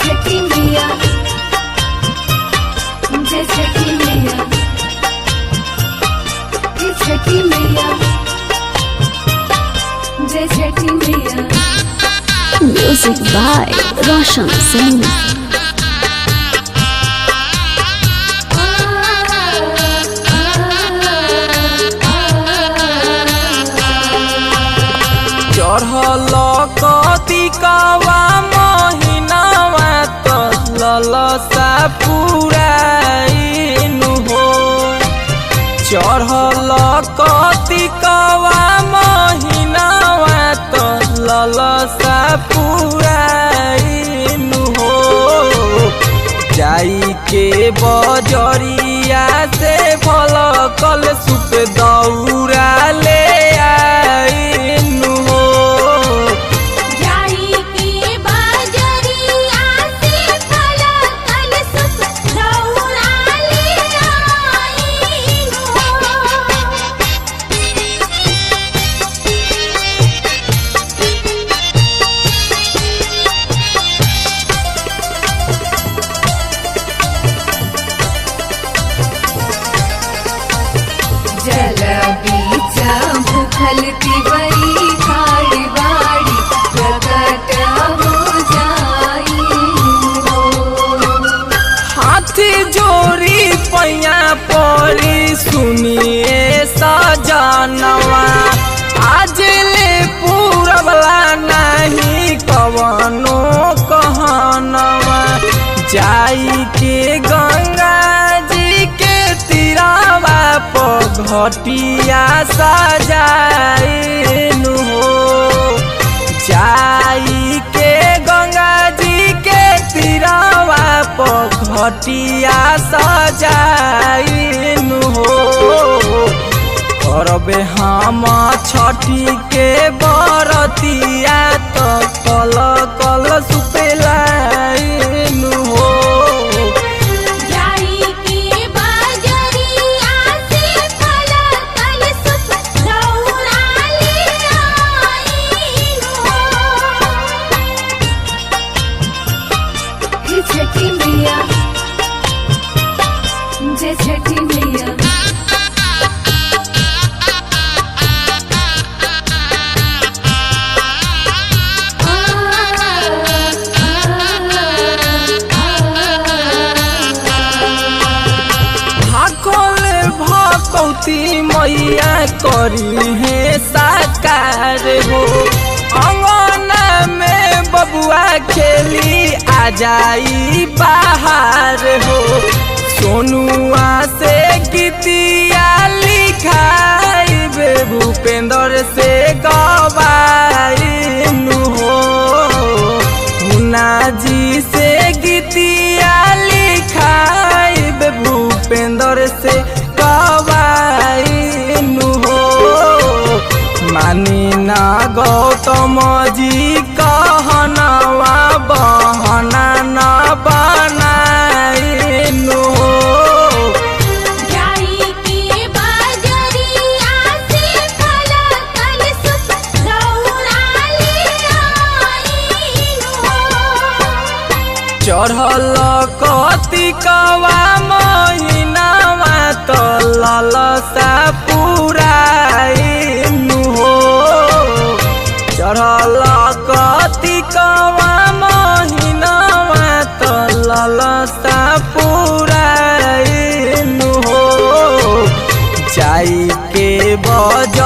छठी मैया जय छठी मैया जय छठी मैया जय छठी मैया। Music by Roshan Singh. चढ़ल कतिकवा महीनावा तो ललसा पुराइनु हो। चढ़ल कतिकवा महीनावा तो ललसा पुराइनु हो। जाई के बजरिया से फल कल सुप दौरा ले आइनु हो। जाई के बजरिया से फल कल सुप दौरा ले आइनु हो। जल बीच भूखल तिवई खाड़ी बाड़ी प्रकट हो जाई हो। हाथी जोरी पैया परी सुनिए सजनवा। आज ले पूरबला नहीं कवनो कहनवा। जाई के गंगा जी के तीरावा पर घटिया सजाइनु हो। जाई के गंगा जी के तीरावा पर घटिया सजाइनु हो। करबे हम छठी के बरतिया तो कल कल सुपेलाइनु हो। जाई के बजरिया से फल कल सुप दौरा ले आइनु हो। जय छठी मैया जय छठी मैया। भाखल भकौती मैया करी है साकार हो। अंगना में बबुआ खेली आ जाई बाहर हो। सोनुआ से गीतिया लिखाई भूपेंद्र से गवाइनु हो। मुन्ना जी से गीतिया लिखाई भूपेंद्र से गवाइनु हो। मानी ना गौतम जी कहनवा बहना न बनाइनु हो। जाई के बजरिया से फल कल सुप दौरा ले आइनु हो। चढ़ल कतिकवा महीनावा तो ललसा पुराइनु हो। चढ़ल कतिकवा महीनावा तो ललसा पुराइनु हो। जाई के बज